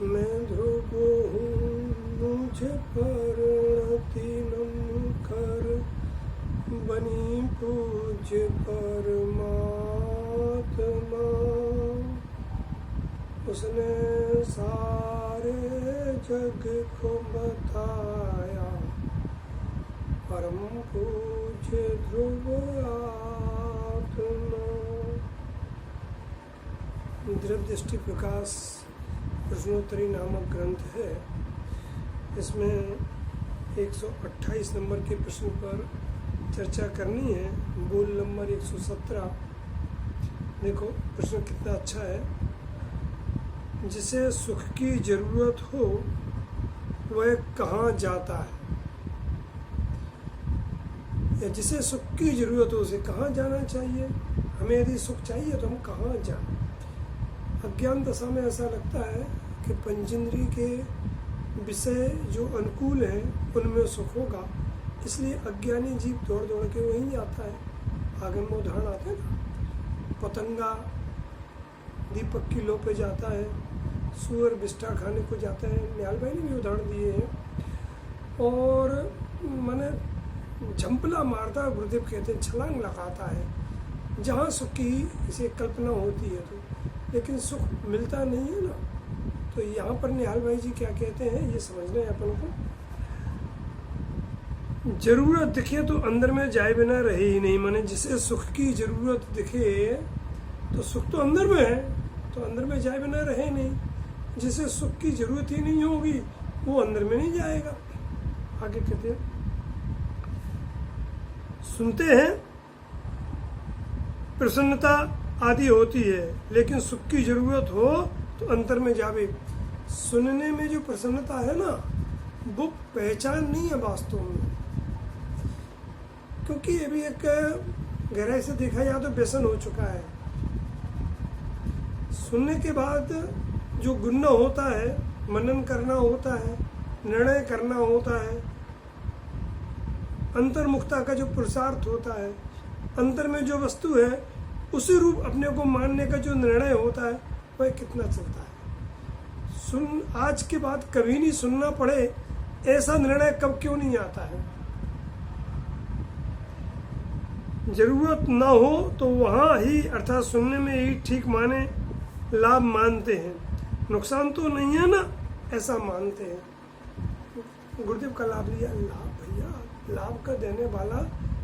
मैं ध्रुव हूँ मुझे परिणति नमकर, बनी पूज्य परमात्मा। उसने सारे जग को बताया, परम पूज्य ध्रुव आत्मा। द्रव्यदृष्टि प्रकाश प्रश्नोत्तरी नामक ग्रंथ है। इसमें 128 नंबर के प्रश्न पर चर्चा करनी है। बोल नंबर 117। देखो प्रश्न कितना अच्छा है। जिसे सुख की जरूरत हो वह कहाँ जाता है, या जिसे सुख की जरूरत हो उसे कहाँ जाना चाहिए। हमें यदि सुख चाहिए तो हम कहाँ जाएं। अज्ञान दशा में ऐसा लगता है कि पंचेंद्रिय के विषय जो अनुकूल हैं उनमें सुख होगा, इसलिए अज्ञानी जीव दौड़ दौड़ के वहीं आता है। आगे में उदाहरण आते हैं ना, पतंगा दीपक की लो पे जाता है, सुअर बिष्ठा खाने को जाता है। न्याल भाई ने भी उदाहरण दिए हैं। और माने झंपला मारता, गुरुदेव कहते हैं छलांग लगाता है जहाँ सुख की इसे कल्पना होती है तो, लेकिन सुख मिलता नहीं है ना। तो यहाँ पर निहाल भाई जी क्या कहते हैं ये समझना है अपन को। जरूरत दिखे तो अंदर में जाए बिना रहे ही नहीं। माने जिसे सुख की जरूरत दिखे तो सुख तो अंदर में है, तो अंदर में जाए बिना रहे नहीं। जिसे सुख की जरूरत ही नहीं होगी वो अंदर में नहीं जाएगा। आगे कहते हैं, सुनते हैं प्रसन्नता आदि होती है, लेकिन सुख की जरूरत हो तो अंतर में जावे। सुनने में जो प्रसन्नता है ना, वो पहचान नहीं है वास्तव में, क्योंकि ये भी एक गहराई से देखा जाए तो व्यसन हो चुका है। सुनने के बाद जो गुणना होता है, मनन करना होता है, निर्णय करना होता है, अंतर्मुखता का जो पुरुषार्थ होता है, अंतर में जो वस्तु है उसी रूप अपने को मानने का जो निर्णय होता है वह कितना चलता है। सुन आज के बाद कभी नहीं सुनना पड़े ऐसा निर्णय कब क्यों नहीं आता है। जरूरत ना हो तो वहाँ ही अर्थात सुनने में ही ठीक माने, लाभ मानते हैं, नुकसान तो नहीं है ना ऐसा मानते हैं। गुरुदेव का लाभ लिया, लाभ भैया लाभ का देने वाला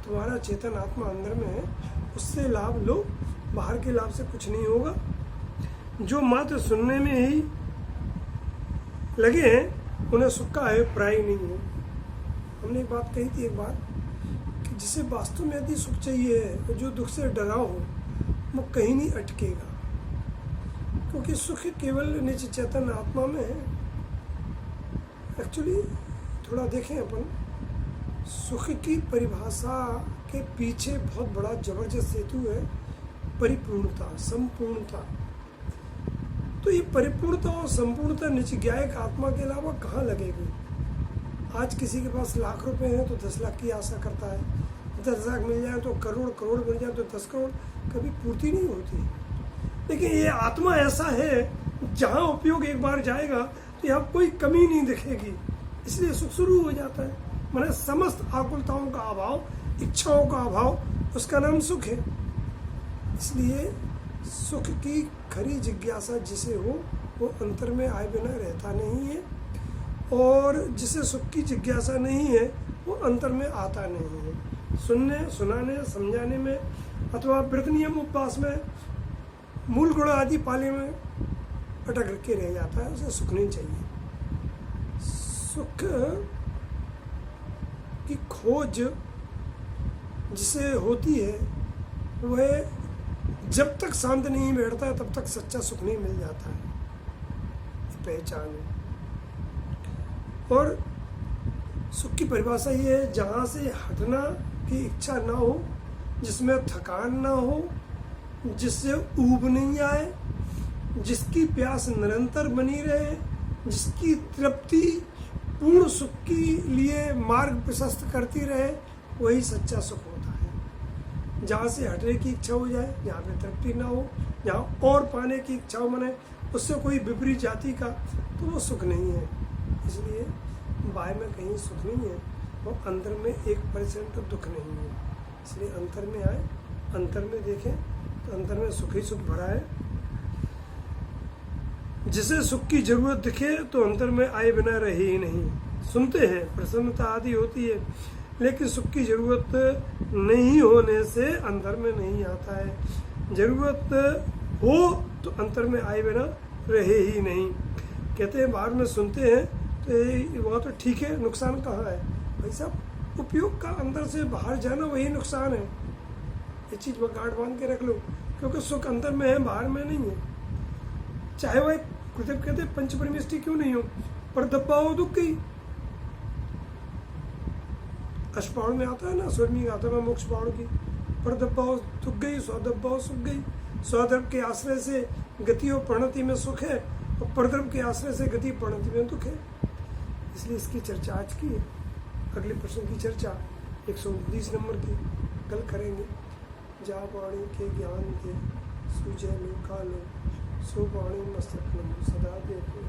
तुम्हारा चेतन आत्मा अंदर में है, उससे लाभ लो, बाहर के लाभ से कुछ नहीं होगा। जो मात्र सुनने में ही लगे हैं उन्हें सुख का अभिप्राय नहीं है। हमने एक बात कही थी एक बार कि जिसे वास्तव में यदि सुख चाहिए तो जो दुख से डरा हो वो कहीं नहीं अटकेगा, क्योंकि सुख केवल निज चेतन आत्मा में है। एक्चुअली थोड़ा देखें अपन, सुख की परिभाषा के पीछे बहुत बड़ा जबरदस्त हेतु है परिपूर्णता, संपूर्णता। तो ये परिपूर्णता और संपूर्णता निज ज्ञायक आत्मा के अलावा कहाँ लगेगी। आज किसी के पास लाख रुपए हैं तो 10 लाख की आशा करता है, 10 लाख मिल जाए तो करोड़, करोड़ मिल जाए तो 10 करोड़, कभी पूर्ति नहीं होती। लेकिन ये आत्मा ऐसा है जहाँ उपयोग एक बार जाएगा तो यहाँ कोई कमी नहीं दिखेगी, इसलिए सुख शुरू हो जाता है। माने समस्त आकुलताओं का अभाव, इच्छाओं का अभाव, उसका नाम सुख है। इसलिए सुख की खरी जिज्ञासा जिसे हो वो अंतर में आए बिना रहता नहीं है, और जिसे सुख की जिज्ञासा नहीं है वो अंतर में आता नहीं है। सुनने, सुनाने, समझाने में अथवा व्रत नियम उपवास में, मूल गुण आदि पाले में अटक के रह जाता है, उसे सुख नहीं चाहिए। सुख की खोज जिसे होती है वह जब तक शांत नहीं बैठता है तब तक सच्चा सुख नहीं मिल जाता है, पहचान है। और सुख की परिभाषा ये है जहाँ से हटना की इच्छा ना हो, जिसमें थकान ना हो, जिससे ऊब नहीं आए, जिसकी प्यास निरंतर बनी रहे, जिसकी तृप्ति पूर्ण सुख के लिए मार्ग प्रशस्त करती रहे, वही सच्चा सुख होता है। जहाँ से हटने की इच्छा हो जाए, जहाँ पे तृप्ति ना हो, जहाँ और पाने की इच्छा हो, माने उससे कोई विपरीत जाति का, तो वो सुख नहीं है। इसलिए बाहर में कहीं सुख नहीं है और अंदर में 1% दुख नहीं है। इसलिए अंतर में आए, अंतर में देखें तो अंतर में सुख ही सुख भरा है। जिसे सुख की जरूरत दिखे तो अंतर में आए बिना रहे ही नहीं। सुनते हैं, प्रसन्नता आदि होती है, लेकिन सुख की जरूरत नहीं होने से अंतर में नहीं आता है। जरूरत हो तो अंतर में आए बिना रहे ही नहीं। कहते हैं बाहर में सुनते हैं तो वहाँ तो ठीक है, नुकसान कहाँ है भाई साहब? उपयोग का अंदर से बाहर जाना वही नुकसान है। ये चीज़ वो गांठ बांध के रख लो, क्योंकि सुख अंदर में है, बाहर में नहीं है। चाहे वह गुरुदेव कहते पंच परमेष्टि क्यों नहीं हो, पर दब्बा हो दुख गई। अष्टपौड़ में आता है ना, स्वर्णी गाथा में मोक्ष पौड़ की, पर दब्बा हो दुख गई, सौ दब्बा हो सुख गई। स्वद्रव्य के आश्रय से गति और प्रणति में सुख है और परद्रव्य के आश्रय से गति प्रणति में दुख है। इसलिए इसकी चर्चा आज की है। अगले प्रश्न की चर्चा 129 नंबर की कल करेंगे। जा वाणी के ज्ञान के सुजय लो कालो, सो वाणी मस्तक नमो सदा देते।